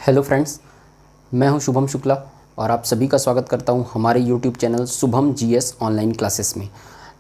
Hello friends, मैं हूं शुभम शुक्ला और आप सभी का स्वागत करता हूं हमारे YouTube channel Shubham GS online classes में।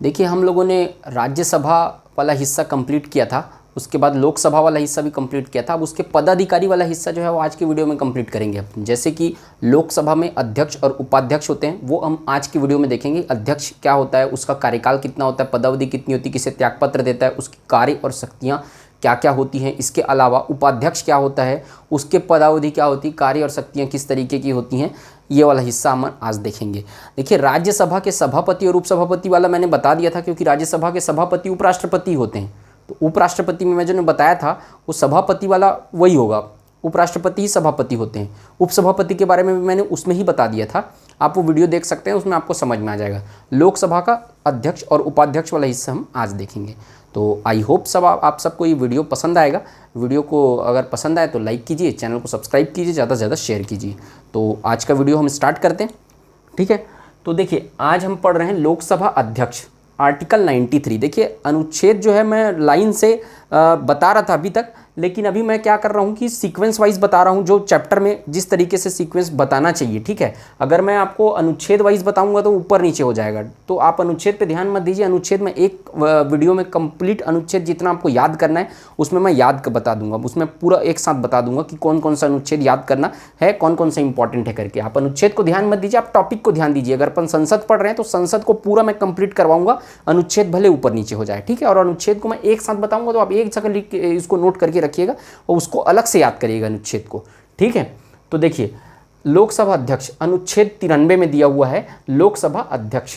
देखिए, हम लोगों ने राज्यसभा वाला हिस्सा कंप्लीट किया था, उसके बाद लोकसभा वाला हिस्सा भी कंप्लीट किया था। अब उसके पदाधिकारी वाला हिस्सा जो है वो आज की वीडियो में कंप्लीट करेंगे अपन। जैसे कि लोकसभा में अध्यक्ष और उपाध्यक्ष होते हैं, वो हम आज की वीडियो में देखेंगे। अध्यक्ष क्या होता है, उसका कार्यकाल कितना होता है, पदावधि कितनी होती है, किसे त्यागपत्र देता है, उसकी कार्य और शक्तियाँ क्या क्या होती हैं। इसके अलावा उपाध्यक्ष क्या होता है, उसके पदावधि क्या होती है, कार्य और शक्तियाँ किस तरीके की होती हैं, ये वाला हिस्सा हम आज देखेंगे। देखिए, राज्यसभा के सभापति और उपसभापति वाला मैंने बता दिया था, क्योंकि राज्यसभा के सभापति उपराष्ट्रपति होते हैं। तो उपराष्ट्रपति में मैं जो बताया था वो सभापति वाला वही होगा, उपराष्ट्रपति ही सभापति होते हैं। उपसभापति के बारे में भी मैंने उसमें ही बता दिया था, आप वो वीडियो देख सकते हैं, उसमें आपको समझ में आ जाएगा। लोकसभा का अध्यक्ष और उपाध्यक्ष वाला हिस्सा हम आज देखेंगे। तो आई होप आप सबको ये वीडियो पसंद आएगा। वीडियो को अगर पसंद आए तो लाइक कीजिए, चैनल को सब्सक्राइब कीजिए, ज़्यादा से ज़्यादा शेयर कीजिए। तो आज का वीडियो हम स्टार्ट करते हैं, ठीक है। तो देखिए, आज हम पढ़ रहे हैं लोकसभा अध्यक्ष, आर्टिकल 93। देखिए, अनुच्छेद जो है मैं लाइन से बता रहा था अभी तक, लेकिन अभी मैं क्या कर रहा हूँ कि सीक्वेंस वाइज बता रहा हूँ, जो चैप्टर में जिस तरीके से सीक्वेंस बताना चाहिए, ठीक है। अगर मैं आपको अनुच्छेद वाइज बताऊंगा तो ऊपर नीचे हो जाएगा, तो आप अनुच्छेद पे ध्यान मत दीजिए। अनुच्छेद में एक वीडियो में कंप्लीट अनुच्छेद जितना आपको याद करना है उसमें मैं याद बता दूंगा, उसमें पूरा एक साथ बता दूंगा कि कौन कौन सा अनुच्छेद याद करना है, कौन कौन सा इंपॉर्टेंट है करके। आप अनुच्छेद को ध्यान मत दीजिए, आप टॉपिक को ध्यान दीजिए। अगर अपन संसद पढ़ रहे हैं तो संसद को पूरा मैं कंप्लीट करवाऊंगा, अनुच्छेद भले ऊपर नीचे हो जाए, ठीक है। और अनुच्छेद को मैं एक साथ बताऊंगा, तो आप एक जगह लिख के इसको नोट करके रखिएगा और उसको अलग से याद करिएगा अनुच्छेद को, ठीक है। तो देखिए, लोकसभा अध्यक्ष अनुच्छेद 93 में दिया हुआ है। लोकसभा अध्यक्ष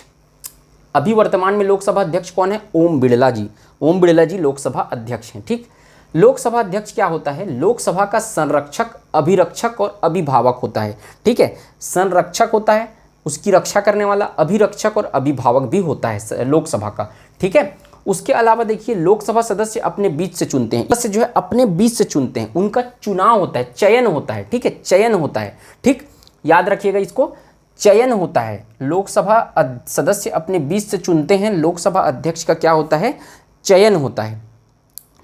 अभी वर्तमान में लोकसभा अध्यक्ष कौन है? ओम बिड़ला जी। ओम बिड़ला जी लोकसभा अध्यक्ष हैं, ठीक। लोकसभा अध्यक्ष क्या होता है? लोकसभा का संरक्षक, अभिरक्षक और अभिभावक होता है, ठीक है। संरक्षक होता है, उसकी रक्षा करने वाला, अभिरक्षक और अभिभावक भी होता है लोकसभा का, ठीक है। उसके अलावा देखिए, लोकसभा सदस्य अपने बीच से चुनते हैं, सदस्य जो है अपने बीच से चुनते हैं, उनका चुनाव होता है, चयन होता है, ठीक है, चयन होता है, ठीक। याद रखिएगा इसको, चयन होता है। लोकसभा सदस्य अपने बीच से चुनते हैं, लोकसभा अध्यक्ष का क्या होता है? चयन होता है,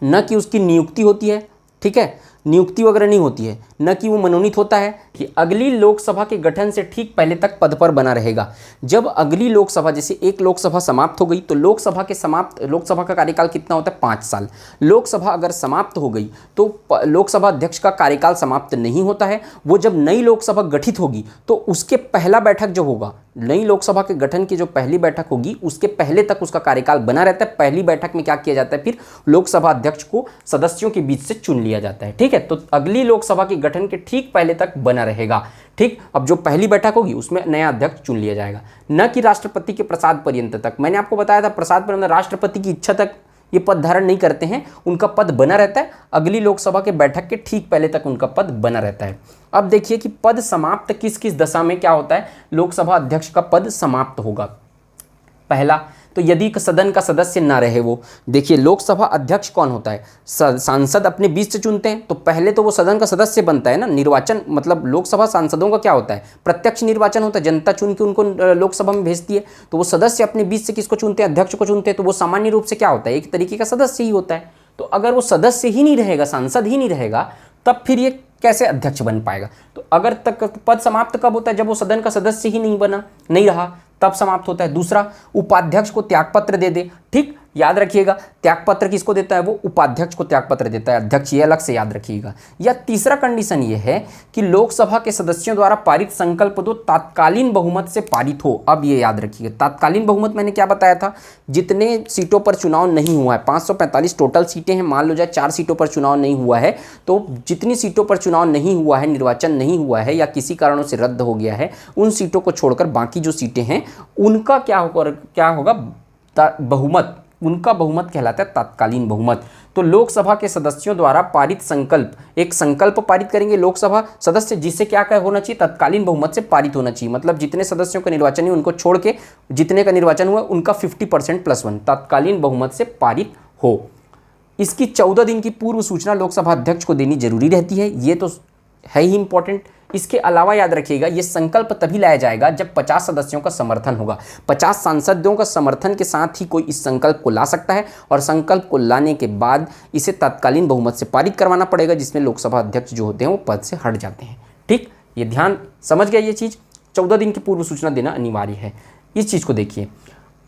न कि उसकी नियुक्ति होती है, ठीक है। नियुक्ति वगैरह नहीं होती है, न कि वो मनोनीत होता है कि अगली लोकसभा के गठन से ठीक पहले तक पद पर बना रहेगा। जब अगली लोकसभा, जैसे एक लोकसभा समाप्त हो गई तो लोकसभा का कार्यकाल कितना होता है? 5 साल। लोकसभा अगर समाप्त हो गई तो लोकसभा अध्यक्ष का कार्यकाल समाप्त नहीं होता है। वो जब नई लोकसभा गठित होगी तो उसके पहला बैठक जो होगा, नई लोकसभा के गठन की जो पहली बैठक होगी, उसके पहले तक उसका कार्यकाल बना रहता है। पहली बैठक में क्या किया जाता है? फिर लोकसभा अध्यक्ष को सदस्यों के बीच से चुन लिया जाता है, ठीक है। तो अगली लोकसभा के गठन के ठीक पहले तक बना रहेगा, ठीक। अब जो पहली बैठक होगी उसमें नया अध्यक्ष चुन लिया जाएगा, न कि राष्ट्रपति के प्रसाद पर्यंत तक। मैंने आपको बताया था, प्रसाद पर्यंत राष्ट्रपति की इच्छा तक ये पद धारण नहीं करते हैं, उनका पद बना रहता है। अगली लोकसभा के बैठक के ठीक पहले तक उनका पद बना रहता है। अब देखिए कि पद समाप्त किस किस दशा में क्या होता है? लोकसभा अध्यक्ष का पद समाप्त होगा। पहला, तो यदि सदन का सदस्य ना रहे वो। देखिए, लोकसभा अध्यक्ष कौन होता है? सांसद अपने बीच से चुनते हैं, तो पहले तो वो सदन का सदस्य बनता है ना। निर्वाचन मतलब लोकसभा सांसदों का क्या होता है? प्रत्यक्ष निर्वाचन होता है, जनता चुन के उनको लोकसभा में भेजती है। तो वो सदस्य अपने बीच से किसको चुनते हैं? अध्यक्ष को चुनते हैं। तो वो सामान्य रूप से क्या होता है? एक तरीके का सदस्य ही होता है। तो अगर वो सदस्य ही नहीं रहेगा, सांसद ही नहीं रहेगा, तब फिर ये कैसे अध्यक्ष बन पाएगा? तो अगर तक पद समाप्त कब होता है? जब वो सदन का सदस्य ही नहीं रहा, तब समाप्त होता है। दूसरा, उपाध्यक्ष को त्यागपत्र दे दे, ठीक। याद रखिएगा, त्यागपत्र किसको देता है? वो उपाध्यक्ष को त्यागपत्र देता है, अध्यक्ष, ये अलग से याद रखिएगा। या तीसरा कंडीशन ये है कि लोकसभा के सदस्यों द्वारा पारित संकल्प दो तात्कालीन बहुमत से पारित हो। अब ये याद रखिएगा, तात्कालीन बहुमत मैंने क्या बताया था? जितने सीटों पर चुनाव नहीं हुआ है, 545 टोटल सीटें हैं, मान लो जाए 4 सीटों पर चुनाव नहीं हुआ है, तो जितनी सीटों पर चुनाव नहीं हुआ है, निर्वाचन नहीं हुआ है या किसी कारणों से रद्द हो गया है, उन सीटों को छोड़कर बाकी जो सीटें हैं उनका क्या होगा? बहुमत, उनका बहुमत कहलाता है तात्कालीन बहुमत। तो लोकसभा के सदस्यों द्वारा पारित संकल्प, एक संकल्प पारित करेंगे लोकसभा सदस्य, जिससे क्या होना चाहिए? तत्कालीन बहुमत से पारित होना चाहिए। मतलब जितने सदस्यों का निर्वाचन है उनको छोड़ के जितने का निर्वाचन हुआ उनका 50% + 1 तत्कालीन बहुमत से पारित हो। इसकी 14 दिन की पूर्व सूचना लोकसभा अध्यक्ष को देनी जरूरी रहती है। ये तो है ही इंपॉर्टेंट, इसके अलावा याद रखिएगा ये संकल्प तभी लाया जाएगा जब 50 सदस्यों का समर्थन होगा। 50 सांसदों का समर्थन के साथ ही कोई इस संकल्प को ला सकता है और संकल्प को लाने के बाद इसे तत्कालीन बहुमत से पारित करवाना पड़ेगा, जिसमें लोकसभा अध्यक्ष जो होते हैं वो पद से हट जाते हैं। ठीक, ये ध्यान समझ गया ये चीज़। 14 दिन की पूर्व सूचना देना अनिवार्य है। इस चीज़ को देखिए,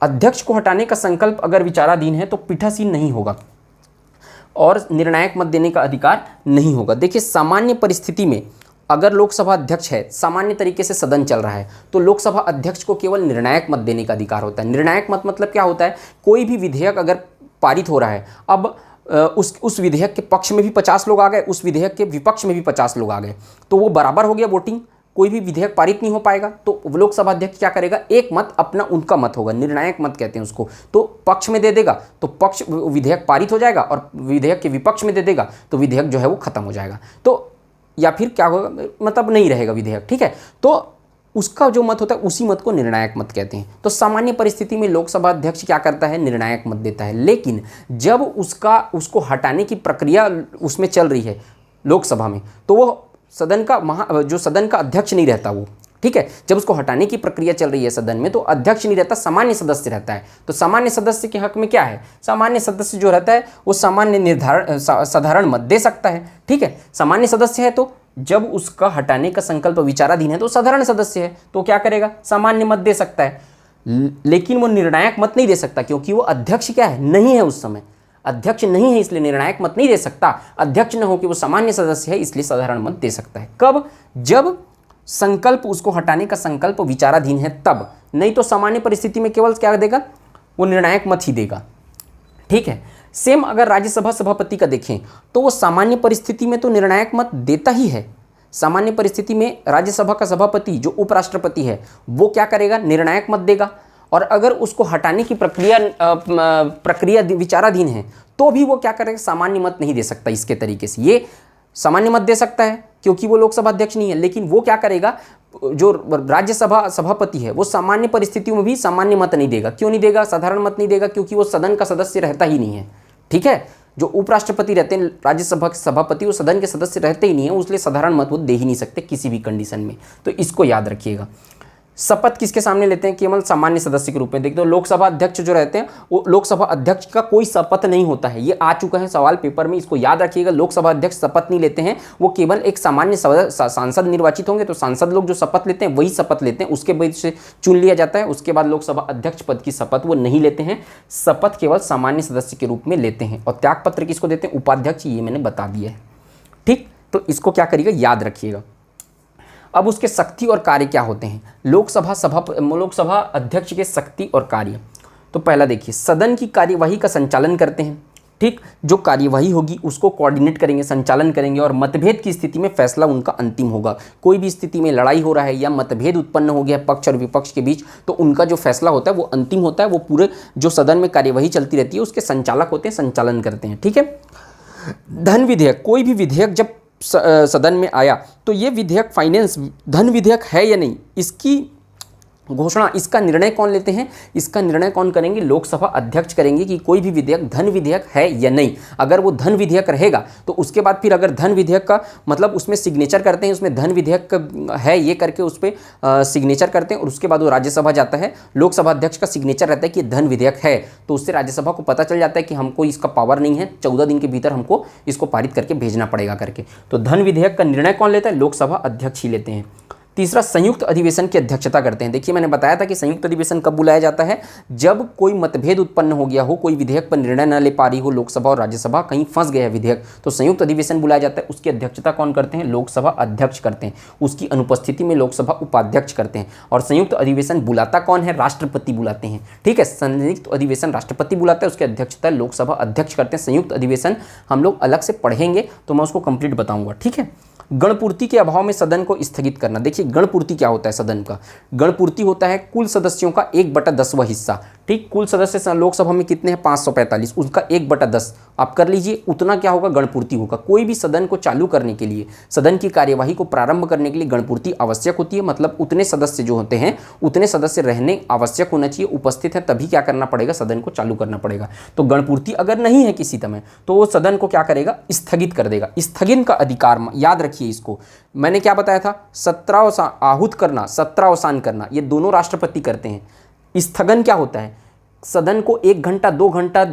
अध्यक्ष को हटाने का संकल्प अगर विचाराधीन है तो पीठासीन नहीं होगा और निर्णायक मत देने का अधिकार नहीं होगा। देखिए, सामान्य परिस्थिति में अगर लोकसभा अध्यक्ष है, सामान्य तरीके से सदन चल रहा है, तो लोकसभा अध्यक्ष को केवल निर्णायक मत देने का अधिकार होता है। निर्णायक मत मतलब क्या होता है, कोई भी विधेयक अगर पारित हो रहा है, अब उस विधेयक के पक्ष में भी 50 लोग आ गए, उस विधेयक के विपक्ष में भी 50 लोग आ गए, तो वो बराबर हो गया वोटिंग, कोई भी विधेयक पारित नहीं हो पाएगा। तो लोकसभा अध्यक्ष क्या करेगा, एक मत अपना उनका मत होगा, निर्णायक मत कहते हैं उसको, तो पक्ष में दे देगा तो पक्ष विधेयक पारित हो जाएगा, और विधेयक के विपक्ष में दे देगा तो विधेयक जो है वो खत्म हो जाएगा। तो या फिर क्या होगा, मतलब नहीं रहेगा विधेयक। ठीक है, तो उसका जो मत होता है उसी मत को निर्णायक मत कहते हैं। तो सामान्य परिस्थिति में लोकसभा अध्यक्ष क्या करता है, निर्णायक मत देता है। लेकिन जब उसको हटाने की प्रक्रिया उसमें चल रही है लोकसभा में, तो वो सदन का अध्यक्ष नहीं रहता वो। ठीक है, जब उसको हटाने की प्रक्रिया चल रही है सदन में, तो अध्यक्ष नहीं रहता, सामान्य सदस्य रहता है। तो सामान्य सदस्य के हक में क्या है, सामान्य सदस्य जो रहता है वो साधारण मत दे सकता है। ठीक है, सामान्य सदस्य है तो जब उसका हटाने का संकल्प विचाराधीन है तो साधारण सदस्य है, तो क्या करेगा, सामान्य मत दे सकता है। लेकिन वो निर्णायक मत नहीं दे सकता, क्योंकि वो अध्यक्ष क्या है, नहीं है, उस समय अध्यक्ष नहीं है, इसलिए निर्णायक मत नहीं दे सकता। अध्यक्ष न हो कि वो सामान्य सदस्य है, इसलिए साधारण मत दे सकता है। कब, जब संकल्प, उसको हटाने का संकल्प विचाराधीन है तब, नहीं तो सामान्य परिस्थिति में केवल क्या देगा, वो निर्णायक मत ही देगा। ठीक है, सेम अगर राज्यसभा सभापति का देखें तो वो सामान्य परिस्थिति में तो निर्णायक मत देता ही है। सामान्य परिस्थिति में राज्यसभा का सभापति जो उपराष्ट्रपति है वो क्या करेगा, निर्णायक मत देगा। और अगर उसको हटाने की प्रक्रिया विचाराधीन है तो भी वो क्या करेगा, सामान्य मत नहीं दे सकता। इसके तरीके से ये सामान्य मत दे सकता है क्योंकि वो लोकसभा अध्यक्ष नहीं है, लेकिन वो क्या करेगा, जो राज्यसभा सभापति है वो सामान्य परिस्थितियों में भी सामान्य मत नहीं देगा। क्यों नहीं देगा, साधारण मत नहीं देगा, क्योंकि वो सदन का सदस्य रहता ही नहीं है। ठीक है, जो उपराष्ट्रपति रहते हैं, राज्यसभा के सभापति, वो सदन के सदस्य रहते ही नहीं है, इसलिए साधारण मत वो दे ही नहीं सकते किसी भी कंडीशन में। तो इसको याद रखिएगा। शपथ किसके सामने लेते हैं, केवल सामान्य सदस्य के रूप में। देखते हो लोकसभा अध्यक्ष जो रहते हैं वो लोकसभा अध्यक्ष का कोई शपथ नहीं होता है, ये आ चुका है सवाल पेपर में, इसको याद रखिएगा। लोकसभा अध्यक्ष शपथ नहीं लेते हैं, वो केवल एक सामान्य सांसद निर्वाचित होंगे तो सांसद लोग जो शपथ लेते हैं वही शपथ लेते हैं, उसके बाद से चुन लिया जाता है। उसके बाद लोकसभा अध्यक्ष पद की शपथ वो नहीं लेते हैं, शपथ केवल सामान्य सदस्य के रूप में लेते हैं। और त्यागपत्र किसको देते हैं, उपाध्यक्ष, ये मैंने बता दिया है। ठीक, तो इसको क्या करिएगा, याद रखिएगा। अब उसके शक्ति और कार्य क्या होते हैं, लोकसभा अध्यक्ष के शक्ति और कार्य। तो पहला देखिए, सदन की कार्यवाही का संचालन करते हैं। ठीक, जो कार्यवाही होगी उसको कोऑर्डिनेट करेंगे, संचालन करेंगे, और मतभेद की स्थिति में फैसला उनका अंतिम होगा। कोई भी स्थिति में लड़ाई हो रहा है या मतभेद उत्पन्न हो गया पक्ष और विपक्ष के बीच, तो उनका जो फैसला होता है वो अंतिम होता है। वो पूरे जो सदन में कार्यवाही चलती रहती है उसके संचालक होते हैं, संचालन करते हैं। ठीक है, धन विधेयक, कोई भी विधेयक जब सदन में आया तो ये विधेयक फाइनेंस धन विधेयक है या नहीं, इसकी घोषणा, इसका निर्णय कौन लेते हैं, इसका निर्णय कौन करेंगे, लोकसभा अध्यक्ष करेंगे कि कोई भी विधेयक धन विधेयक है या नहीं। अगर वो धन विधेयक रहेगा तो उसके बाद फिर अगर धन विधेयक का मतलब उसमें सिग्नेचर करते हैं, उसमें धन विधेयक है ये करके उस पर सिग्नेचर करते हैं, और उसके बाद वो राज्यसभा जाता है, लोकसभा अध्यक्ष का सिग्नेचर रहता है कि धन विधेयक है, तो उससे राज्यसभा को पता चल जाता है कि हमको इसका पावर नहीं है, 14 दिन के भीतर हमको इसको पारित करके भेजना पड़ेगा करके। तो धन विधेयक का निर्णय कौन लेता है, लोकसभा अध्यक्ष ही लेते हैं। तीसरा, संयुक्त अधिवेशन की अध्यक्षता करते हैं। देखिए, मैंने बताया था कि संयुक्त अधिवेशन कब बुलाया जाता है, जब कोई मतभेद उत्पन्न हो गया हो, कोई विधेयक पर निर्णय न ले पा रही हो लोकसभा और राज्यसभा, कहीं फंस गया है विधेयक, तो संयुक्त अधिवेशन बुलाया जाता है। उसकी अध्यक्षता कौन करते हैं, लोकसभा अध्यक्ष करते हैं। उसकी अनुपस्थिति में लोकसभा उपाध्यक्ष करते हैं। और संयुक्त अधिवेशन बुलाता कौन है, राष्ट्रपति बुलाते हैं। ठीक है, संयुक्त अधिवेशन राष्ट्रपति बुलाता है, उसकी अध्यक्षता लोकसभा अध्यक्ष करते हैं। संयुक्त अधिवेशन हम लोग अलग से पढ़ेंगे तो मैं उसको कंप्लीट बताऊंगा। ठीक है, गणपूर्ति के अभाव में सदन को स्थगित करना। देखिए, गणपूर्ति क्या होता है सदन का, गणपूर्ति होता है कुल सदस्यों का 1/10वां हिस्सा। ठीक, कुल सदस्य लोकसभा में कितने हैं, 545, उसका 1/10 आप कर लीजिए, उतना क्या होगा, गणपूर्ति होगा। कोई भी सदन को चालू करने के लिए, सदन की कार्यवाही को प्रारंभ करने के लिए गणपूर्ति आवश्यक होती है। मतलब उतने सदस्य जो होते हैं उतने सदस्य रहने आवश्यक होना चाहिए, उपस्थित है, तभी क्या करना पड़ेगा, सदन को चालू करना पड़ेगा। तो गणपूर्ति अगर नहीं है किसी समय तो वो सदन को क्या करेगा, स्थगित कर देगा। स्थगन का अधिकार याद रखिए, रखिए इसको। मैंने क्या बताया था, 17 आहूत करना, 17 अवसान करना, ये दोनों राष्ट्रपति करते हैं। स्थगन क्या होता है, सदन को 1 घंटा 2 घंटा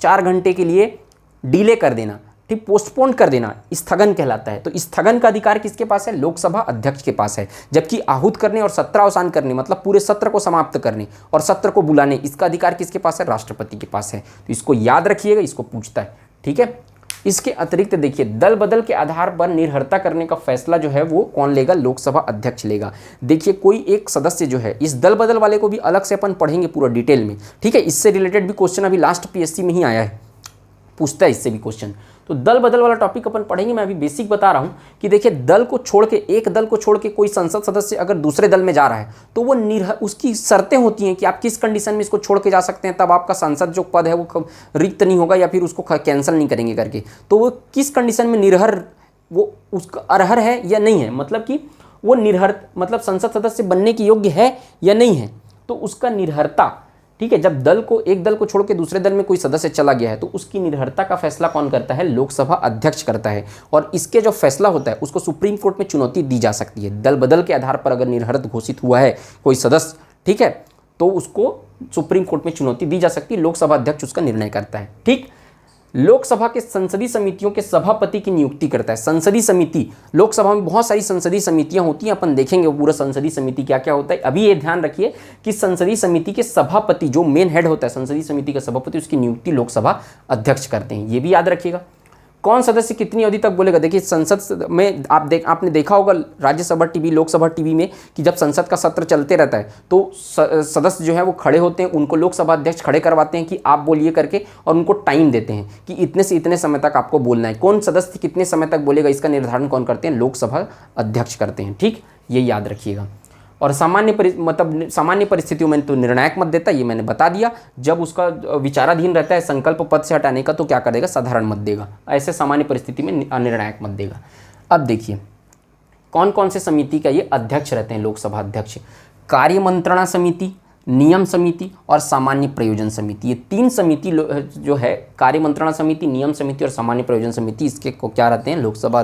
4 घंटे के लिए डिले कर देना, ठीक, पोस्टपोन कर देना, स्थगन कहलाता है। तो स्थगन का अधिकार किसके पास है, लोकसभा अध्यक्ष के पास है। जबकि आहूत करने और 17 अवसान करने मतलब पूरे सत्र को समाप्त करने और सत्र को बुलाने, इसका अधिकार किसके पास है, राष्ट्रपति के पास है। तो इसको याद रखिएगा, इसको पूछता है, ठीक है। इसके अतिरिक्त देखिए, दल बदल के आधार पर निर्भरता करने का फैसला जो है वो कौन लेगा, लोकसभा अध्यक्ष लेगा। देखिए कोई एक सदस्य जो है, इस दल बदल वाले को भी अलग से अपन पढ़ेंगे पूरा डिटेल में, ठीक है। इससे रिलेटेड भी क्वेश्चन अभी लास्ट पीएससी में ही आया है, पूछता है इससे भी क्वेश्चन। तो दल बदल वाला टॉपिक अपन पढ़ेंगे। मैं अभी बेसिक बता रहा हूँ कि देखिए, दल को छोड़ के, एक दल को छोड़ के कोई संसद सदस्य अगर दूसरे दल में जा रहा है तो वो उसकी शर्तें होती हैं कि आप किस कंडीशन में इसको छोड़ के जा सकते हैं, तब आपका सांसद जो पद है वो रिक्त नहीं होगा या फिर उसको कैंसिल नहीं करेंगे करके। तो वो किस कंडीशन में निर्हर, वो उसका अर्हर है या नहीं है, मतलब कि वो निर्हर, मतलब संसद सदस्य बनने के योग्य है या नहीं है, तो उसका निर्हरता, ठीक है। जब एक दल को छोड़ के दूसरे दल में कोई सदस्य चला गया है तो उसकी निर्भरता का फैसला कौन करता है, लोकसभा अध्यक्ष करता है। और इसके जो फैसला होता है उसको सुप्रीम कोर्ट में चुनौती दी जा सकती है। दल बदल के आधार पर अगर निर्हरित घोषित हुआ है कोई सदस्य, ठीक है, तो उसको सुप्रीम कोर्ट में चुनौती दी जा सकती है, लोकसभा अध्यक्ष उसका निर्णय करता है, ठीक। लोकसभा के संसदीय समितियों के सभापति की नियुक्ति करता है। संसदीय समिति, लोकसभा में बहुत सारी संसदीय समितियां होती हैं, अपन देखेंगे पूरा संसदीय समिति क्या क्या होता है। अभी ये ध्यान रखिए कि संसदीय समिति के सभापति, जो मेन हेड होता है संसदीय समिति का सभापति, उसकी नियुक्ति लोकसभा अध्यक्ष करते हैं, ये भी याद रखिएगा। कौन सदस्य कितनी अवधि तक बोलेगा, देखिए संसद में आपने देखा होगा राज्यसभा टीवी, लोकसभा टीवी में, कि जब संसद का सत्र चलते रहता है तो सदस्य जो है वो खड़े होते हैं, उनको लोकसभा अध्यक्ष खड़े करवाते हैं कि आप बोलिए करके, और उनको टाइम देते हैं कि इतने से इतने समय तक आपको बोलना है। कौन सदस्य कितने समय तक बोलेगा इसका निर्धारण कौन करते हैं, लोकसभा अध्यक्ष करते हैं, ठीक, ये याद रखिएगा। और सामान्य परिस्थितियों में तो निर्णायक मत देता, ये मैंने बता दिया। जब उसका विचाराधीन रहता है संकल्प पद से हटाने का तो क्या करेगा, साधारण मत देगा। ऐसे सामान्य परिस्थिति में निर्णायक मत देगा। अब देखिए कौन कौन से समिति का ये अध्यक्ष रहते हैं, लोकसभा अध्यक्ष, कार्य मंत्रणा समिति, नियम समिति और सामान्य प्रयोजन समिति। ये 3 समिति जो है, कार्य मंत्रणा समिति, नियम समिति और सामान्य प्रयोजन समिति, इसके को क्या रहते हैं, लोकसभा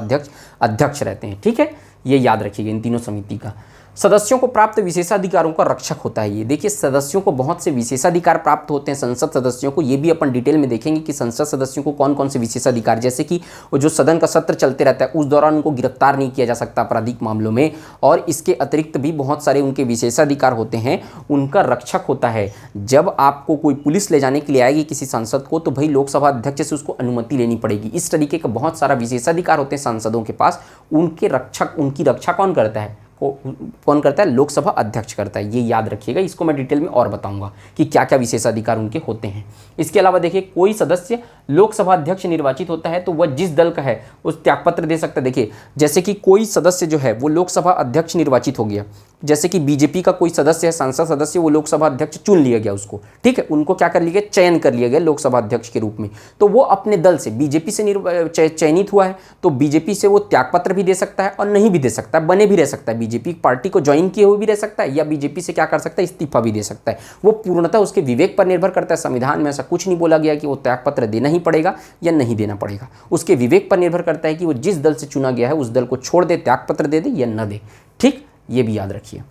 अध्यक्ष रहते हैं, ठीक है। ये याद रखिएगा इन तीनों समिति का। सदस्यों को प्राप्त विशेषाधिकारों का रक्षक होता है ये। देखिए सदस्यों को बहुत से विशेषाधिकार प्राप्त होते हैं, संसद सदस्यों को, ये भी अपन डिटेल में देखेंगे कि संसद सदस्यों को कौन कौन से विशेषाधिकार, जैसे कि जो सदन का सत्र चलते रहता है उस दौरान उनको गिरफ्तार नहीं किया जा सकता आपराधिक मामलों में, और इसके अतिरिक्त भी बहुत सारे उनके विशेषाधिकार होते हैं, उनका रक्षक होता है। जब आपको कोई पुलिस ले जाने के लिए आएगी किसी सांसद को तो भाई लोकसभा अध्यक्ष से उसको अनुमति लेनी पड़ेगी। इस तरीके का बहुत सारा विशेषाधिकार होते हैं सांसदों के पास, उनकी रक्षा कौन करता है, कौन करता है, लोकसभा अध्यक्ष करता है। ये याद रखिएगा, इसको मैं डिटेल में और बताऊंगा कि क्या क्या विशेषाधिकार उनके होते हैं। इसके अलावा देखिए, कोई सदस्य लोकसभा अध्यक्ष निर्वाचित होता है तो वह जिस दल का है उस त्यागपत्र दे सकता है। देखिए जैसे कि कोई सदस्य जो है वो लोकसभा अध्यक्ष निर्वाचित हो गया, जैसे कि बीजेपी का कोई सदस्य है, सांसद सदस्य, वो लोकसभा अध्यक्ष चुन लिया गया उसको, ठीक है, उनको क्या कर लिया गया, चयन कर लिया गया लोकसभा अध्यक्ष के रूप में। तो वो अपने दल से, बीजेपी से चयनित हुआ है तो बीजेपी से वो त्यागपत्र भी दे सकता है और नहीं भी दे सकता है, बने भी रह सकता है, बीजेपी पार्टी को ज्वाइन किए हुए भी रह सकता है, या बीजेपी से क्या कर सकता है, इस्तीफा भी दे सकता है। वो पूर्णतः उसके विवेक पर निर्भर करता है। संविधान में ऐसा कुछ नहीं बोला गया कि वो त्यागपत्र देना ही पड़ेगा या नहीं देना पड़ेगा, उसके विवेक पर निर्भर करता है कि वो जिस दल से चुना गया है उस दल को छोड़ दे, त्यागपत्र दे दे या न दे, ठीक, ये भी याद रखिए।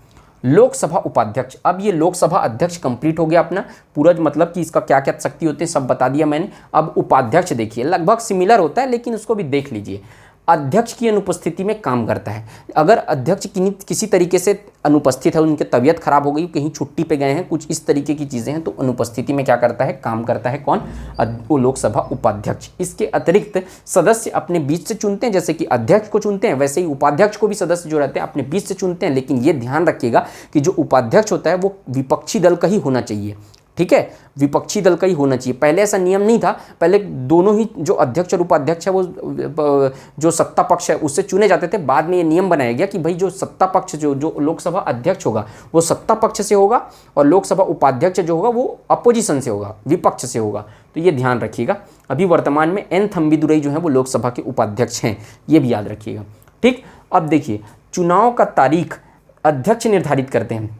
लोकसभा उपाध्यक्ष, अब ये लोकसभा अध्यक्ष कंप्लीट हो गया अपना पूरा, मतलब कि इसका क्या क्या शक्ति होते हैं सब बता दिया मैंने। अब उपाध्यक्ष देखिए, लगभग सिमिलर होता है लेकिन उसको भी देख लीजिए। अध्यक्ष की अनुपस्थिति में काम करता है। अगर अध्यक्ष किसी तरीके से अनुपस्थित है, उनकी तबीयत खराब हो गई, कहीं छुट्टी पे गए हैं, कुछ इस तरीके की चीज़ें हैं, तो अनुपस्थिति में क्या करता है, काम करता है कौन, वो लोकसभा उपाध्यक्ष। इसके अतिरिक्त सदस्य अपने बीच से चुनते हैं, जैसे कि अध्यक्ष को चुनते हैं वैसे ही उपाध्यक्ष को भी सदस्य जो रहते हैं अपने बीच से चुनते हैं। लेकिन ये ध्यान रखिएगा कि जो उपाध्यक्ष होता है वो विपक्षी दल का ही होना चाहिए, ठीक है, विपक्षी दल का ही होना चाहिए। पहले ऐसा नियम नहीं था, पहले दोनों ही जो अध्यक्ष और उपाध्यक्ष है वो जो सत्ता पक्ष है उससे चुने जाते थे। बाद में ये नियम बनाया गया कि भाई जो सत्ता पक्ष जो लोकसभा अध्यक्ष होगा वो सत्ता पक्ष से होगा और लोकसभा उपाध्यक्ष जो होगा वो अपोजिशन से होगा, विपक्ष से होगा। तो ये ध्यान रखिएगा। अभी वर्तमान में एन थम्बीदुरई जो है वो लोकसभा के उपाध्यक्ष हैं, ये भी याद रखिएगा, ठीक। अब देखिए, चुनाव का तारीख अध्यक्ष निर्धारित करते हैं।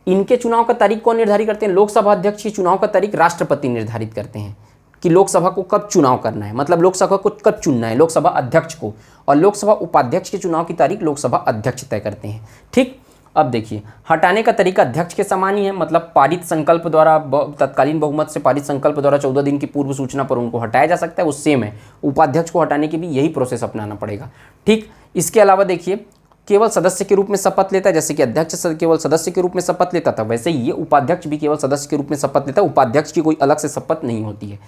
इनके चुनाव का तारीख कौन निर्धारित करते हैं, लोकसभा अध्यक्ष की चुनाव का तारीख राष्ट्रपति निर्धारित करते हैं। कि लोकसभा को कब चुनाव करना है, मतलब लोकसभा को कब चुनना है, लोकसभा अध्यक्ष को, और लोकसभा उपाध्यक्ष के चुनाव की तारीख लोकसभा अध्यक्ष तय करते हैं। ठीक, अब देखिए हटाने का तरीका अध्यक्ष के समान ही है, मतलब पारित संकल्प द्वारा, तत्कालीन बहुमत से पारित संकल्प द्वारा 14 दिन की पूर्व सूचना पर उनको हटाया जा सकता है, वो सेम है। उपाध्यक्ष को हटाने के भी यही प्रोसेस अपनाना पड़ेगा। ठीक, इसके अलावा देखिए केवल सदस्य के रूप में शपथ लेता है, जैसे कि अध्यक्ष केवल सदस्य के रूप में शपथ लेता था, वैसे ही ये उपाध्यक्ष भी केवल सदस्य के रूप में शपथ लेता है। उपाध्यक्ष की कोई अलग से शपथ नहीं होती है।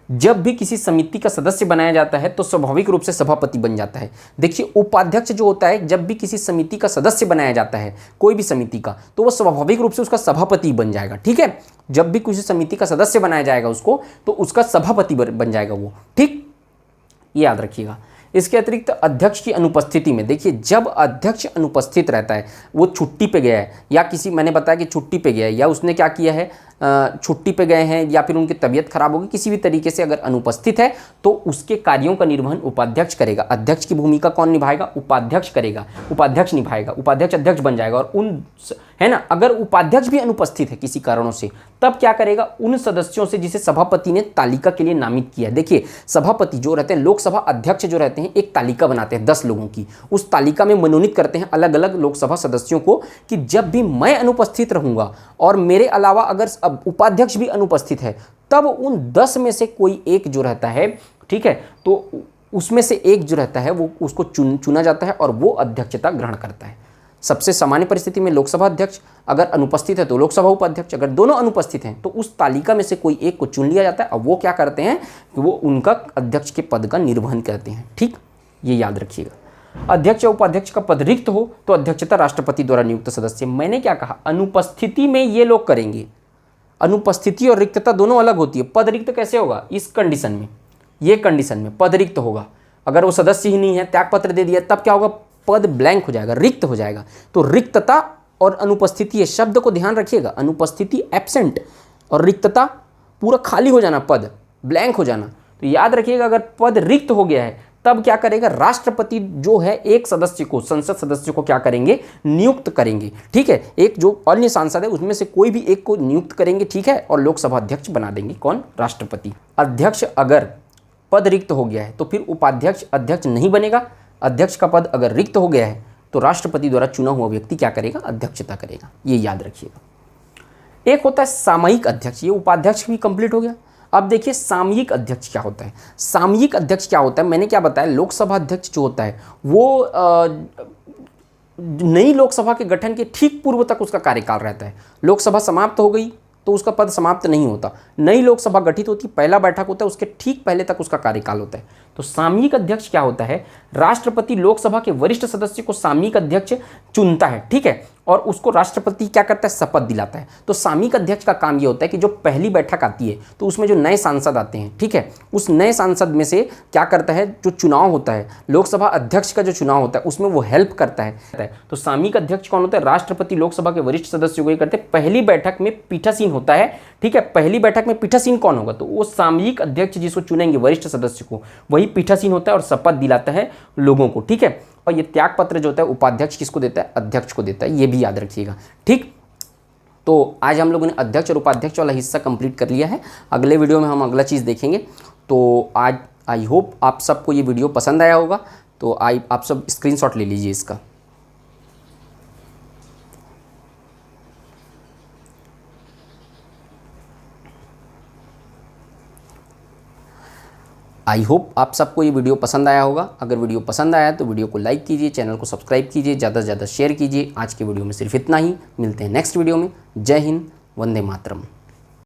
जब भी किसी समिति का सदस्य बनाया जाता है तो स्वाभाविक रूप से सभापति बन जाता है। देखिए उपाध्यक्ष जो होता है, जब भी किसी समिति का सदस्य बनाया जाता है, कोई भी समिति का, तो वो स्वाभाविक रूप से उसका सभापति बन जाएगा। ठीक है, जब भी किसी समिति का सदस्य बनाया जाएगा उसको, तो उसका सभापति बन जाएगा वो। ठीक, ये याद रखिएगा। इसके अतिरिक्त अध्यक्ष की अनुपस्थिति में, देखिए जब अध्यक्ष अनुपस्थित रहता है, वो छुट्टी पे गया है, या किसी, मैंने बताया कि छुट्टी पे गया है, या उसने क्या किया है, छुट्टी पे गए हैं, या फिर उनकी तबीयत खराब होगी, किसी भी तरीके से अगर अनुपस्थित है, तो उसके कार्यों का निर्वहन उपाध्यक्ष करेगा। अध्यक्ष की भूमिका कौन निभाएगा? उपाध्यक्ष करेगा, उपाध्यक्ष निभाएगा, उपाध्यक्ष अध्यक्ष बन जाएगा। और उन, है ना, अगर उपाध्यक्ष भी अनुपस्थित है किसी कारणों से, तब क्या करेगा? उन सदस्यों से जिसे सभापति ने तालिका के लिए नामित किया है। देखिए सभापति जो रहते हैं, लोकसभा अध्यक्ष जो रहते हैं, एक तालिका बनाते हैं 10 लोगों की, उस तालिका में मनोनीत करते हैं अलग अलग लोकसभा सदस्यों को, कि जब भी मैं अनुपस्थित रहूंगा और मेरे अलावा अगर उपाध्यक्ष भी अनुपस्थित है, तब उन 10 में से कोई एक जो रहता है, ठीक है, तो उसमें से एक जो रहता है वो उसको चुना जाता है और वो अध्यक्षता ग्रहण करता है। सबसे सामान्य परिस्थिति में लोकसभा अध्यक्ष अगर अनुपस्थित है तो लोकसभा उपाध्यक्ष, अगर दोनों अनुपस्थित हैं तो उस तालिका में से कोई एक को चुन लिया जाता है, और वो क्या करते हैं कि वो उनका अध्यक्ष के पद का निर्वहन करते हैं। ठीक, ये याद रखिएगा। अध्यक्ष या उपाध्यक्ष का पद रिक्त हो तो अध्यक्षता राष्ट्रपति द्वारा नियुक्त सदस्य। मैंने क्या कहा? अनुपस्थिति में ये लोग करेंगे। अनुपस्थिति और रिक्तता दोनों अलग होती है। पद रिक्त कैसे होगा? इस कंडीशन में, ये कंडीशन में पद रिक्त होगा। अगर वो सदस्य ही नहीं है, त्यागपत्र दे दिया, तब क्या होगा? पद ब्लैंक हो जाएगा, रिक्त हो जाएगा। तो रिक्तता और अनुपस्थिति, ये शब्द को ध्यान रखिएगा। अनुपस्थिति एब्सेंट और रिक्तता पूरा खाली हो जाना, पद ब्लैंक हो जाना। तो याद रखिएगा, अगर पद रिक्त हो गया है तब क्या करेगा? राष्ट्रपति जो है एक सदस्य को, संसद सदस्य को क्या करेंगे? नियुक्त करेंगे। ठीक है, एक जो अन्य सांसद है उसमें से कोई भी एक को नियुक्त करेंगे। ठीक है, और लोकसभा अध्यक्ष बना देंगे। कौन? राष्ट्रपति। अध्यक्ष अगर पद रिक्त हो गया है तो फिर उपाध्यक्ष अध्यक्ष नहीं बनेगा। अध्यक्ष का पद अगर रिक्त हो गया है तो राष्ट्रपति द्वारा चुना हुआ व्यक्ति क्या करेगा? अध्यक्षता करेगा। ये याद रखिएगा। एक होता है सामयिक अध्यक्ष, ये उपाध्यक्ष भी कंप्लीट हो गया। अब देखिए सामयिक अध्यक्ष क्या होता है। सामयिक अध्यक्ष क्या होता है? मैंने क्या बताया, लोकसभा अध्यक्ष जो होता है वो नई लोकसभा के गठन के ठीक पूर्व तक उसका कार्यकाल रहता है। लोकसभा समाप्त हो गई तो उसका पद समाप्त नहीं होता। नई लोकसभा गठित होती, पहला बैठक होता है, उसके ठीक पहले तक उसका कार्यकाल होता है। तो सामयिक अध्यक्ष क्या होता है? राष्ट्रपति लोकसभा के वरिष्ठ सदस्य को सामयिक अध्यक्ष चुनता है। ठीक है, और उसको राष्ट्रपति क्या करता है? शपथ दिलाता है। तो सामयिक अध्यक्ष का काम ये होता है कि जो पहली बैठक आती है तो उसमें जो नए सांसद आते हैं, ठीक है, उस नए सांसद में से क्या करता है? जो चुनाव होता है, लोकसभा अध्यक्ष का जो चुनाव होता है, उसमें वो हेल्प करता है। तो सामयिक अध्यक्ष कौन होता है? राष्ट्रपति लोकसभा के वरिष्ठ सदस्यों को ये करते हैं। पहली बैठक में पीठासीन होता है। ठीक है, पहली बैठक में पीठासीन कौन होगा? तो वो सामयिक अध्यक्ष जिसको चुनेंगे वरिष्ठ सदस्य को, वही पीठासीन होता है और शपथ दिलाता है लोगों को। ठीक है, और ये त्याग पत्र जो होता है उपाध्यक्ष किसको देता है? अध्यक्ष को देता है। ये भी याद रखिएगा। ठीक, तो आज हम लोगों ने अध्यक्ष और उपाध्यक्ष वाला हिस्सा कंप्लीट कर लिया है। अगले वीडियो में हम अगला चीज़ देखेंगे। तो आज आई होप आप सबको ये वीडियो पसंद आया होगा। तो आप सब स्क्रीनशॉट ले लीजिए इसका। आई होप आप सबको ये वीडियो पसंद आया होगा। अगर वीडियो पसंद आया तो वीडियो को लाइक कीजिए, चैनल को सब्सक्राइब कीजिए, ज़्यादा से ज़्यादा शेयर कीजिए। आज के वीडियो में सिर्फ इतना ही। मिलते हैं नेक्स्ट वीडियो में। जय हिंद, वंदे मातरम।